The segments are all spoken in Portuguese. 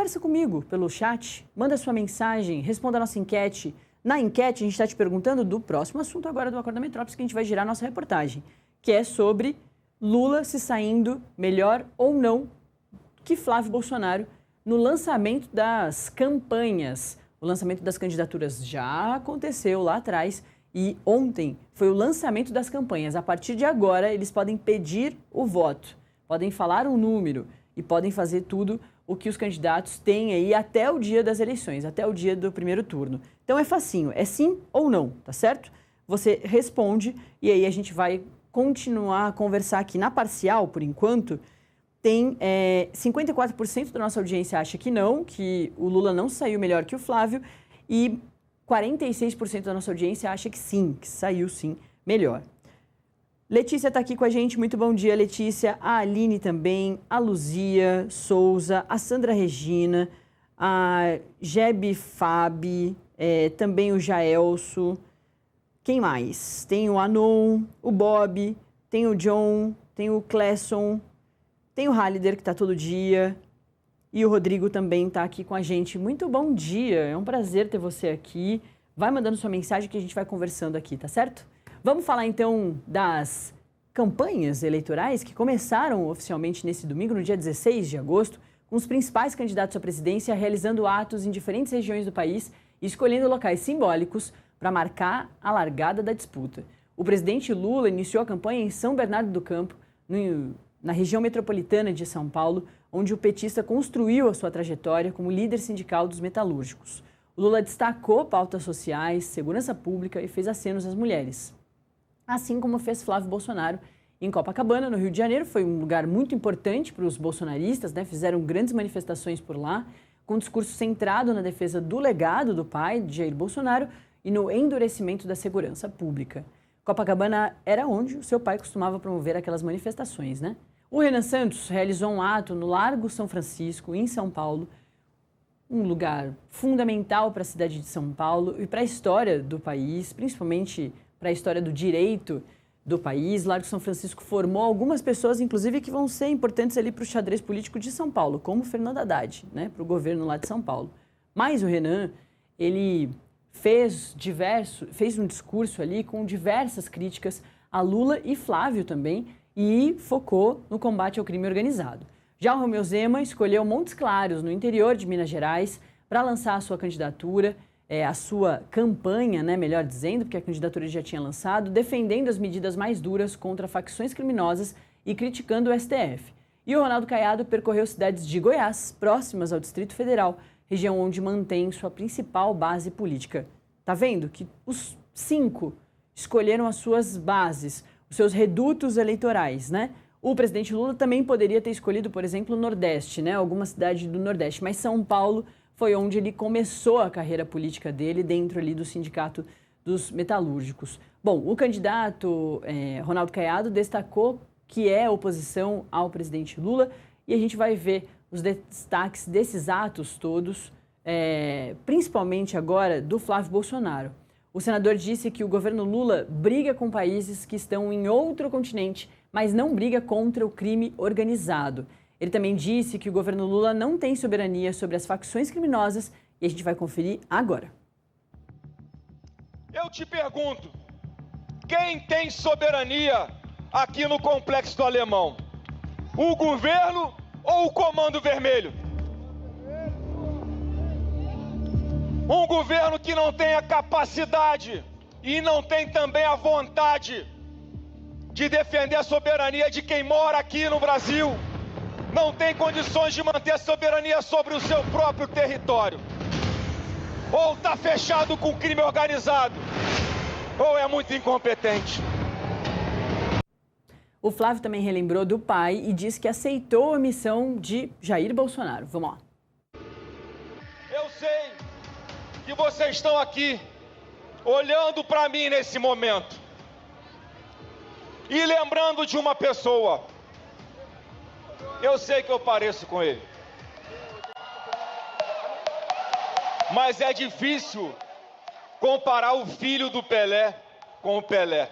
conversa comigo pelo chat, manda sua mensagem, responda a nossa enquete. Na enquete, a gente está te perguntando do próximo assunto agora do Acorda Metrópolis, que a gente vai girar nossa reportagem, que é sobre Lula se saindo melhor ou não que Flávio Bolsonaro no lançamento das campanhas. O lançamento das candidaturas já aconteceu lá atrás e ontem foi o lançamento das campanhas. A partir de agora, eles podem pedir o voto, podem falar um número e podem fazer tudo o que os candidatos têm aí até o dia das eleições, até o dia do primeiro turno. Então é facinho, é sim ou não, tá certo? Você responde e aí a gente vai continuar a conversar aqui na parcial, por enquanto. Tem 54% da nossa audiência acha que não, que o Lula não saiu melhor que o Flávio, e 46% da nossa audiência acha que sim, que saiu sim melhor. Letícia está aqui com a gente, muito bom dia, Letícia. A Aline também, a Luzia Souza, a Sandra Regina, a Jebe Fabi, também o Jaelso. Quem mais? Tem o Anon, o Bob, tem o John, tem o Clesson, tem o Hallider, que está todo dia, e o Rodrigo também está aqui com a gente. Muito bom dia, é um prazer ter você aqui. Vai mandando sua mensagem que a gente vai conversando aqui, tá certo? Vamos falar então das campanhas eleitorais que começaram oficialmente nesse domingo, no dia 16 de agosto, com os principais candidatos à presidência realizando atos em diferentes regiões do país e escolhendo locais simbólicos para marcar a largada da disputa. O presidente Lula iniciou a campanha em São Bernardo do Campo, na região metropolitana de São Paulo, onde o petista construiu a sua trajetória como líder sindical dos metalúrgicos. O Lula destacou pautas sociais, segurança pública e fez acenos às mulheres. Assim como fez Flávio Bolsonaro em Copacabana, no Rio de Janeiro. Foi um lugar muito importante para os bolsonaristas, né? Fizeram grandes manifestações por lá, com um discurso centrado na defesa do legado do pai, de Jair Bolsonaro, e no endurecimento da segurança pública. Copacabana era onde o seu pai costumava promover aquelas manifestações, né? O Renan Santos realizou um ato no Largo São Francisco, em São Paulo, um lugar fundamental para a cidade de São Paulo e para a história do país, principalmente para a história do direito do país. Largo São Francisco formou algumas pessoas, inclusive, que vão ser importantes ali para o xadrez político de São Paulo, como Fernando Haddad, né, para o governo lá de São Paulo. Mas o Renan, ele fez um discurso ali com diversas críticas a Lula e Flávio também, e focou no combate ao crime organizado. Já o Romeu Zema escolheu Montes Claros, no interior de Minas Gerais, para lançar a sua candidatura, a sua campanha, né, melhor dizendo, porque a candidatura ele já tinha lançado, defendendo as medidas mais duras contra facções criminosas e criticando o STF. E o Ronaldo Caiado percorreu cidades de Goiás, próximas ao Distrito Federal, região onde mantém sua principal base política. Tá vendo que os 5 escolheram as suas bases, os seus redutos eleitorais, né? O presidente Lula também poderia ter escolhido, por exemplo, o Nordeste, né? Alguma cidade do Nordeste, mas São Paulo foi onde ele começou a carreira política dele, dentro ali do Sindicato dos Metalúrgicos. Bom, o candidato Ronaldo Caiado destacou que é oposição ao presidente Lula e a gente vai ver os destaques desses atos todos, principalmente agora do Flávio Bolsonaro. O senador disse que o governo Lula briga com países que estão em outro continente, mas não briga contra o crime organizado. Ele também disse que o governo Lula não tem soberania sobre as facções criminosas e a gente vai conferir agora. Eu te pergunto, quem tem soberania aqui no Complexo do Alemão? O governo ou o Comando Vermelho? Um governo que não tem a capacidade e não tem também a vontade de defender a soberania de quem mora aqui no Brasil, não tem condições de manter a soberania sobre o seu próprio território. Ou está fechado com o crime organizado, ou é muito incompetente. O Flávio também relembrou do pai e disse que aceitou a missão de Jair Bolsonaro. Vamos lá. Eu sei que vocês estão aqui olhando para mim nesse momento e lembrando de uma pessoa. Eu sei que eu pareço com ele, mas é difícil comparar o filho do Pelé com o Pelé.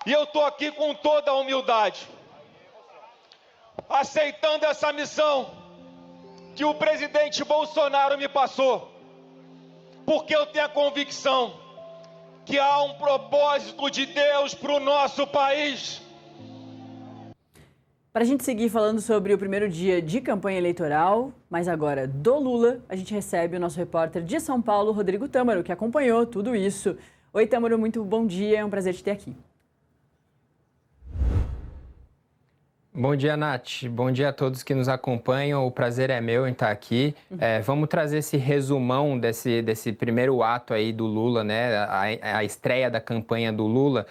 E eu estou aqui com toda a humildade. aceitando essa missão que o presidente Bolsonaro me passou, porque eu tenho a convicção que há um propósito de Deus para o nosso país. Para a gente seguir falando sobre o primeiro dia de campanha eleitoral, mas agora do Lula, a gente recebe o nosso repórter de São Paulo, Rodrigo Tâmaro, que acompanhou tudo isso. Oi, Tâmaro, muito bom dia, é um prazer te ter aqui. Bom dia, Nath. Bom dia a todos que nos acompanham. O prazer é meu em estar aqui. Vamos trazer esse resumão desse primeiro ato aí do Lula, né? A estreia da campanha do Lula.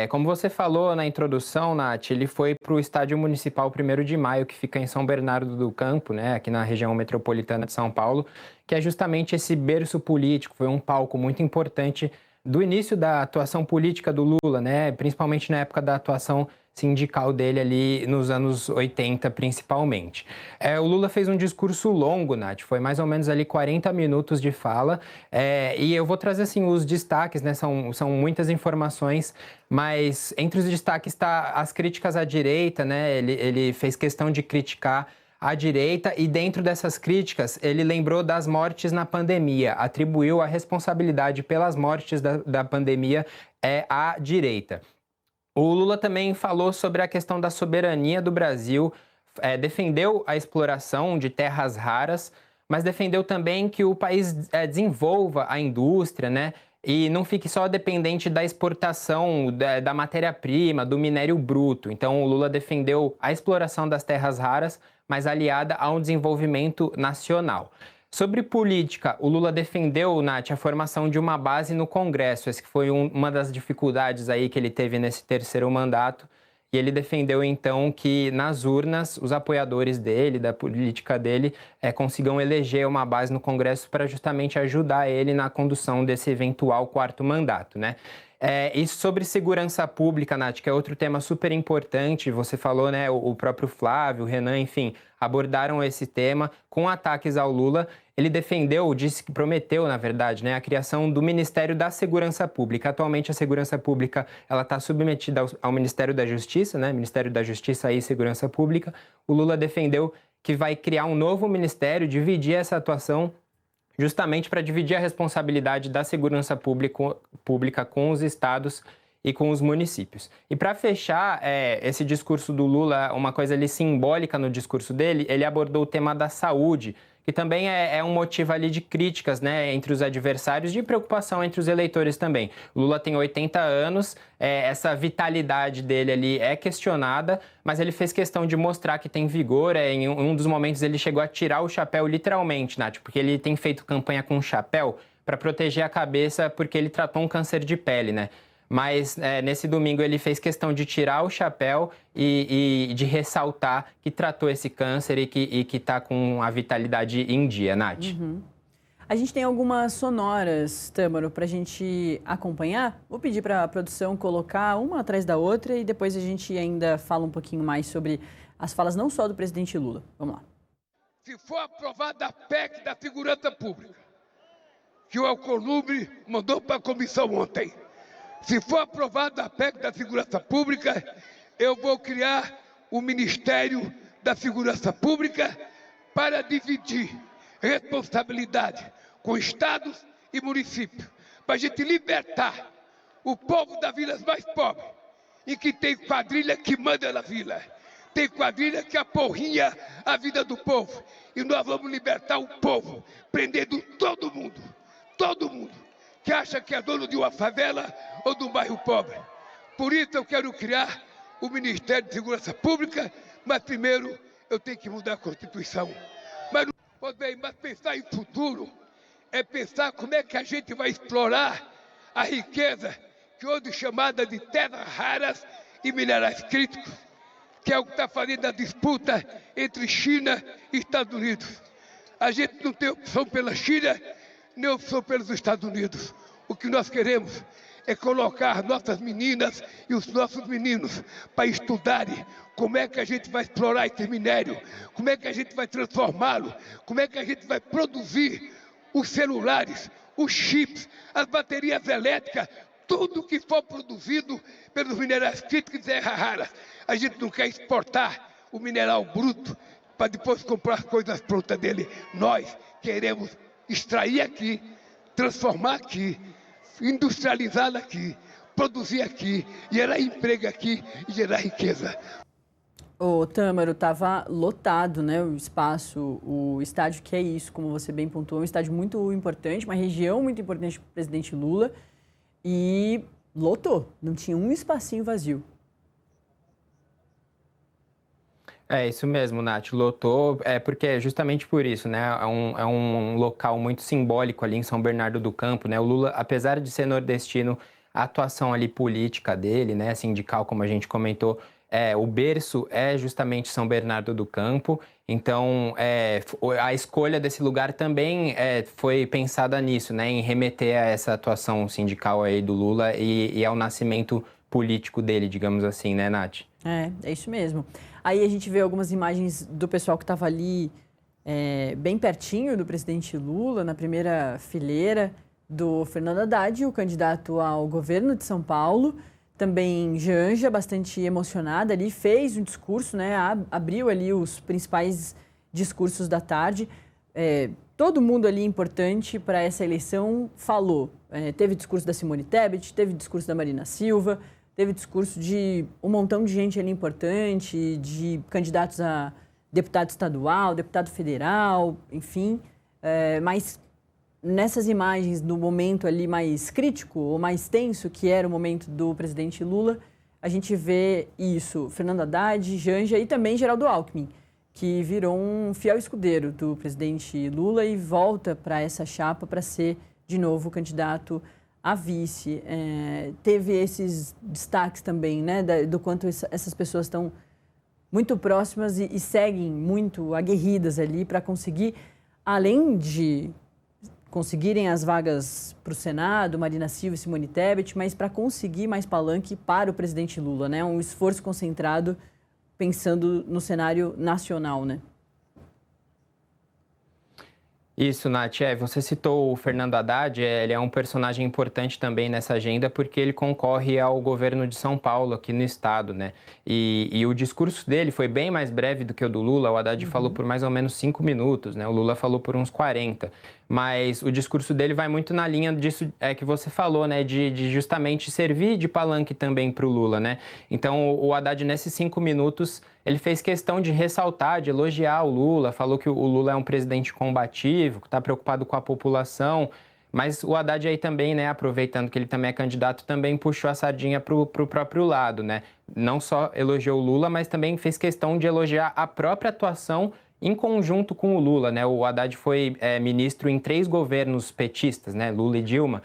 Como você falou na introdução, Nath, ele foi para o Estádio Municipal 1º de Maio, que fica em São Bernardo do Campo, né? Aqui na região metropolitana de São Paulo, que é justamente esse berço político. Foi um palco muito importante do início da atuação política do Lula, né? Principalmente na época da atuação sindical dele ali nos anos 80, principalmente. O Lula fez um discurso longo, Nath, foi mais ou menos ali 40 minutos de fala, e eu vou trazer assim os destaques, né? São muitas informações, mas entre os destaques está as críticas à direita, né? Ele fez questão de criticar a direita e dentro dessas críticas ele lembrou das mortes na pandemia, atribuiu a responsabilidade pelas mortes da pandemia à direita. O Lula também falou sobre a questão da soberania do Brasil, defendeu a exploração de terras raras, mas defendeu também que o país desenvolva a indústria, né? E não fique só dependente da exportação da matéria-prima, do minério bruto. Então, o Lula defendeu a exploração das terras raras, mas aliada a um desenvolvimento nacional. Sobre política, o Lula defendeu, Nath, a formação de uma base no Congresso. Essa foi uma das dificuldades aí que ele teve nesse terceiro mandato. E ele defendeu, então, que nas urnas os apoiadores dele, da política dele, consigam eleger uma base no Congresso para justamente ajudar ele na condução desse eventual quarto mandato, né? E sobre segurança pública, Nath, que é outro tema super importante, você falou, né, o próprio Flávio, o Renan, enfim, abordaram esse tema com ataques ao Lula. Ele defendeu, disse que prometeu, na verdade, né, a criação do Ministério da Segurança Pública. Atualmente, a Segurança Pública está submetida ao Ministério da Justiça, né, Ministério da Justiça e Segurança Pública. O Lula defendeu que vai criar um novo ministério, dividir essa atuação justamente para dividir a responsabilidade da segurança pública com os estados e com os municípios. E para fechar esse discurso do Lula, uma coisa ali simbólica no discurso dele, ele abordou o tema da saúde, que também é um motivo ali de críticas, né, entre os adversários, de preocupação entre os eleitores também. O Lula tem 80 anos, essa vitalidade dele ali é questionada, mas ele fez questão de mostrar que tem vigor. Em um dos momentos ele chegou a tirar o chapéu literalmente, Nath, porque ele tem feito campanha com chapéu para proteger a cabeça, porque ele tratou um câncer de pele, né? Mas nesse domingo ele fez questão de tirar o chapéu e de ressaltar que tratou esse câncer e que está com a vitalidade em dia, Nath. Uhum. A gente tem algumas sonoras, Tâmaro, para a gente acompanhar. Vou pedir para a produção colocar uma atrás da outra e depois a gente ainda fala um pouquinho mais sobre as falas não só do presidente Lula. Vamos lá. Se for aprovada a PEC da segurança pública, que o Alcolumbre mandou para a comissão ontem, se for aprovada a PEC da segurança pública, eu vou criar o Ministério da Segurança Pública para dividir responsabilidade com estados e municípios, para a gente libertar o povo das vilas mais pobres, em que tem quadrilha que manda na vila, tem quadrilha que aporrinha a vida do povo, e nós vamos libertar o povo, prendendo todo mundo que acha que é dono de uma favela ou de um bairro pobre. Por isso eu quero criar o Ministério de Segurança Pública, mas primeiro eu tenho que mudar a Constituição. Mas pensar em futuro é pensar como é que a gente vai explorar a riqueza que hoje é chamada de terras raras e minerais críticos, que é o que está fazendo a disputa entre China e Estados Unidos. A gente não tem opção pela China, nem opção pelos Estados Unidos. O que nós queremos é colocar nossas meninas e os nossos meninos para estudarem como é que a gente vai explorar esse minério, como é que a gente vai transformá-lo, como é que a gente vai produzir os celulares, os chips, as baterias elétricas, tudo que for produzido pelos minerais críticos e terras raras. A gente não quer exportar o mineral bruto para depois comprar coisas prontas dele. Nós queremos extrair aqui, transformar aqui, industrializar aqui, produzir aqui, gerar emprego aqui e gerar riqueza. O Tâmaro, estava lotado, né, o espaço, o estádio, que é isso, como você bem pontuou, um estádio muito importante, uma região muito importante para o presidente Lula, e lotou, não tinha um espacinho vazio. É isso mesmo, Nath, lotou, porque é justamente por isso, né, é um local muito simbólico ali em São Bernardo do Campo, né, o Lula, apesar de ser nordestino, a atuação ali política dele, né, sindical, como a gente comentou, o berço é justamente São Bernardo do Campo, então a escolha desse lugar também foi pensada nisso, né, em remeter a essa atuação sindical aí do Lula e ao nascimento político dele, digamos assim, né, Nath? É isso mesmo. Aí a gente vê algumas imagens do pessoal que estava ali bem pertinho do presidente Lula, na primeira fileira, do Fernando Haddad, o candidato ao governo de São Paulo. Também Janja, bastante emocionada ali, fez um discurso, né? Abriu ali os principais discursos da tarde. Todo mundo ali importante para essa eleição falou. Teve discurso da Simone Tebet, teve discurso da Marina Silva, teve discurso de um montão de gente ali importante, de candidatos a deputado estadual, deputado federal, enfim. Mas nessas imagens do momento ali mais crítico ou mais tenso, que era o momento do presidente Lula, a gente vê isso, Fernando Haddad, Janja e também Geraldo Alckmin, que virou um fiel escudeiro do presidente Lula e volta para essa chapa para ser, de novo, candidato a vice. Teve esses destaques também, né, do quanto essas pessoas estão muito próximas e seguem muito aguerridas ali para conseguir, além de conseguirem as vagas para o Senado, Marina Silva e Simone Tebet, mas para conseguir mais palanque para o presidente Lula, né? Um esforço concentrado pensando no cenário nacional, né? Isso, Nath, você citou o Fernando Haddad, ele é um personagem importante também nessa agenda porque ele concorre ao governo de São Paulo, aqui no estado, né? E o discurso dele foi bem mais breve do que o do Lula, o Haddad falou por mais ou menos 5 minutos, né? O Lula falou por uns 40, mas o discurso dele vai muito na linha disso que você falou, né? De justamente servir de palanque também para o Lula, né? Então, o Haddad, nesses 5 minutos, ele fez questão de ressaltar, de elogiar o Lula, falou que o Lula é um presidente combativo, que está preocupado com a população, mas o Haddad aí também, né, aproveitando que ele também é candidato, também puxou a sardinha para o próprio lado, né? Não só elogiou o Lula, mas também fez questão de elogiar a própria atuação em conjunto com o Lula, né? O Haddad foi ministro em 3 governos petistas, né? Lula e Dilma.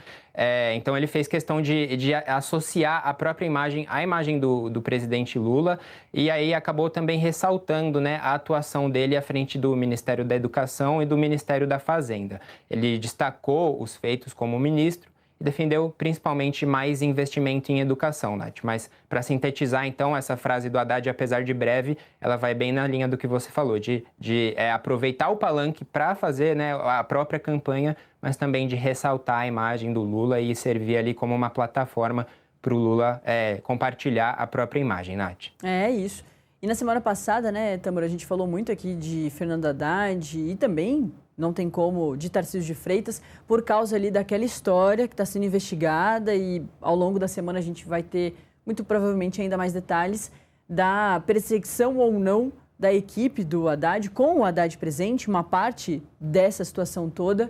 Então, ele fez questão de associar a própria imagem à imagem do presidente Lula e aí acabou também ressaltando, né, a atuação dele à frente do Ministério da Educação e do Ministério da Fazenda. Ele destacou os feitos como ministro e defendeu principalmente mais investimento em educação, Nath. Mas, para sintetizar, então, essa frase do Haddad, apesar de breve, ela vai bem na linha do que você falou, de aproveitar o palanque para fazer, né, a própria campanha, mas também de ressaltar a imagem do Lula e servir ali como uma plataforma para o Lula compartilhar a própria imagem, Nath. É isso. E na semana passada, né, Tâmara, a gente falou muito aqui de Fernando Haddad e também, não tem como, de Tarcísio de Freitas, por causa ali daquela história que está sendo investigada e ao longo da semana a gente vai ter, muito provavelmente, ainda mais detalhes da perseguição ou não da equipe do Haddad, com o Haddad presente, uma parte dessa situação toda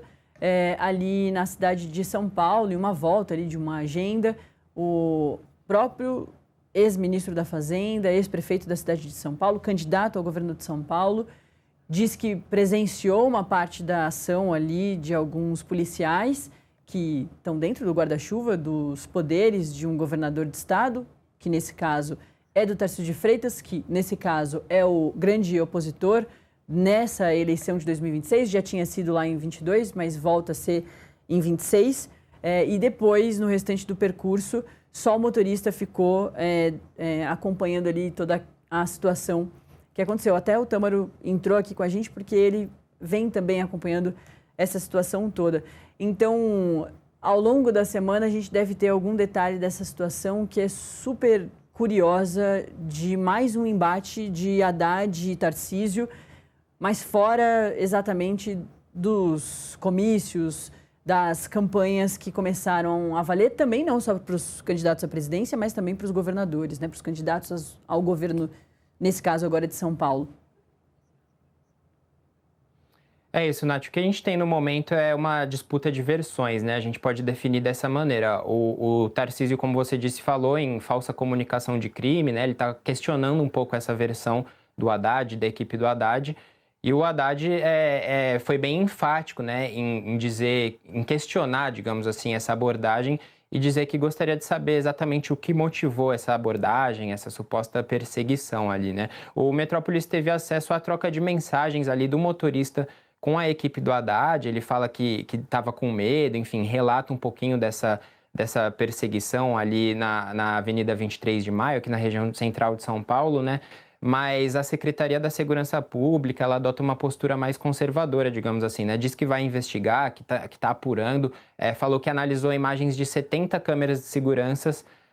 ali na cidade de São Paulo, em uma volta ali de uma agenda, o próprio ex-ministro da Fazenda, ex-prefeito da cidade de São Paulo, candidato ao governo de São Paulo, diz que presenciou uma parte da ação ali de alguns policiais que estão dentro do guarda-chuva dos poderes de um governador de estado, que nesse caso é do Tarcísio de Freitas, que nesse caso é o grande opositor nessa eleição de 2026, já tinha sido lá em 22, mas volta a ser em 26. E depois, no restante do percurso, só o motorista ficou acompanhando ali toda a situação que aconteceu. Até o Tâmaro entrou aqui com a gente porque ele vem também acompanhando essa situação toda. Então, ao longo da semana, a gente deve ter algum detalhe dessa situação que é super curiosa de mais um embate de Haddad e Tarcísio, mas fora exatamente dos comícios, das campanhas que começaram a valer, também não só para os candidatos à presidência, mas também para os governadores, né, para os candidatos ao governo, nesse caso agora de São Paulo. É isso, Nath. O que a gente tem no momento é uma disputa de versões, né? A gente pode definir dessa maneira. O Tarcísio, como você disse, falou em falsa comunicação de crime, né? Ele está questionando um pouco essa versão do Haddad, da equipe do Haddad. E o Haddad foi bem enfático, né? Em dizer, em questionar, digamos assim, essa abordagem e dizer que gostaria de saber exatamente o que motivou essa abordagem, essa suposta perseguição ali, né? O Metrópolis teve acesso à troca de mensagens ali do motorista com a equipe do Haddad. Ele fala que estava com medo, enfim, relata um pouquinho dessa perseguição ali na Avenida 23 de Maio, aqui na região central de São Paulo, né? Mas a Secretaria da Segurança Pública, ela adota uma postura mais conservadora, digamos assim, né? Diz que vai investigar, que tá apurando, falou que analisou imagens de 70 câmeras de segurança,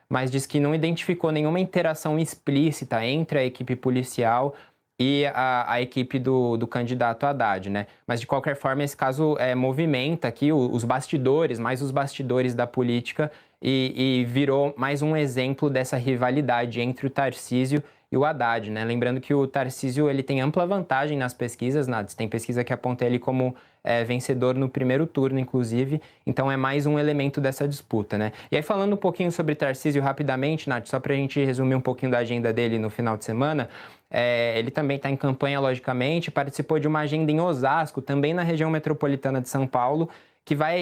mas diz que não identificou nenhuma interação explícita entre a equipe policial e a equipe do candidato Haddad, né? Mas, de qualquer forma, esse caso movimenta aqui os bastidores, mais os bastidores da política e virou mais um exemplo dessa rivalidade entre o Tarcísio e o Haddad, né? Lembrando que o Tarcísio ele tem ampla vantagem nas pesquisas, Nath. Tem pesquisa que aponta ele como vencedor no primeiro turno, inclusive. Então, é mais um elemento dessa disputa, né? E aí, falando um pouquinho sobre Tarcísio rapidamente, Nath, só para a gente resumir um pouquinho da agenda dele no final de semana, ele também está em campanha, logicamente, participou de uma agenda em Osasco, também na região metropolitana de São Paulo,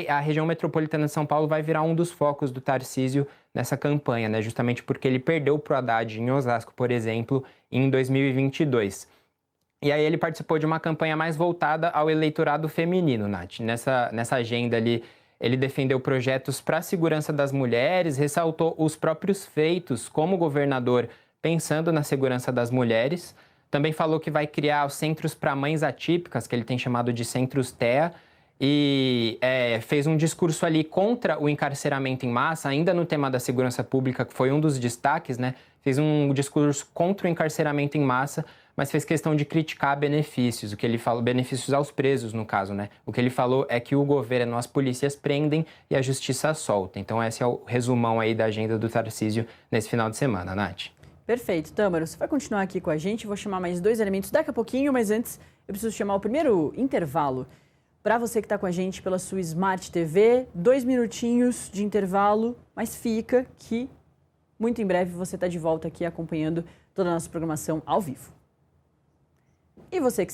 a região metropolitana de São Paulo vai virar um dos focos do Tarcísio nessa campanha, né? Justamente porque ele perdeu para o Haddad em Osasco, por exemplo, em 2022. E aí ele participou de uma campanha mais voltada ao eleitorado feminino, Nath. Nessa agenda ali, ele defendeu projetos para a segurança das mulheres, ressaltou os próprios feitos como governador pensando na segurança das mulheres. Também falou que vai criar os centros para mães atípicas, que ele tem chamado de centros TEA, e fez um discurso ali contra o encarceramento em massa, ainda no tema da segurança pública, que foi um dos destaques, né? Fez um discurso contra o encarceramento em massa, mas fez questão de criticar benefícios, o que ele falou, benefícios aos presos, no caso, né? O que ele falou é que o governo, as polícias prendem e a justiça solta. Então, esse é o resumão aí da agenda do Tarcísio nesse final de semana, Nath. Perfeito. Tâmaro, você vai continuar aqui com a gente, vou chamar mais 2 elementos daqui a pouquinho, mas antes eu preciso chamar o primeiro intervalo. Para você que está com a gente pela sua Smart TV, 2 minutinhos de intervalo, mas fica que muito em breve você está de volta aqui acompanhando toda a nossa programação ao vivo. E você que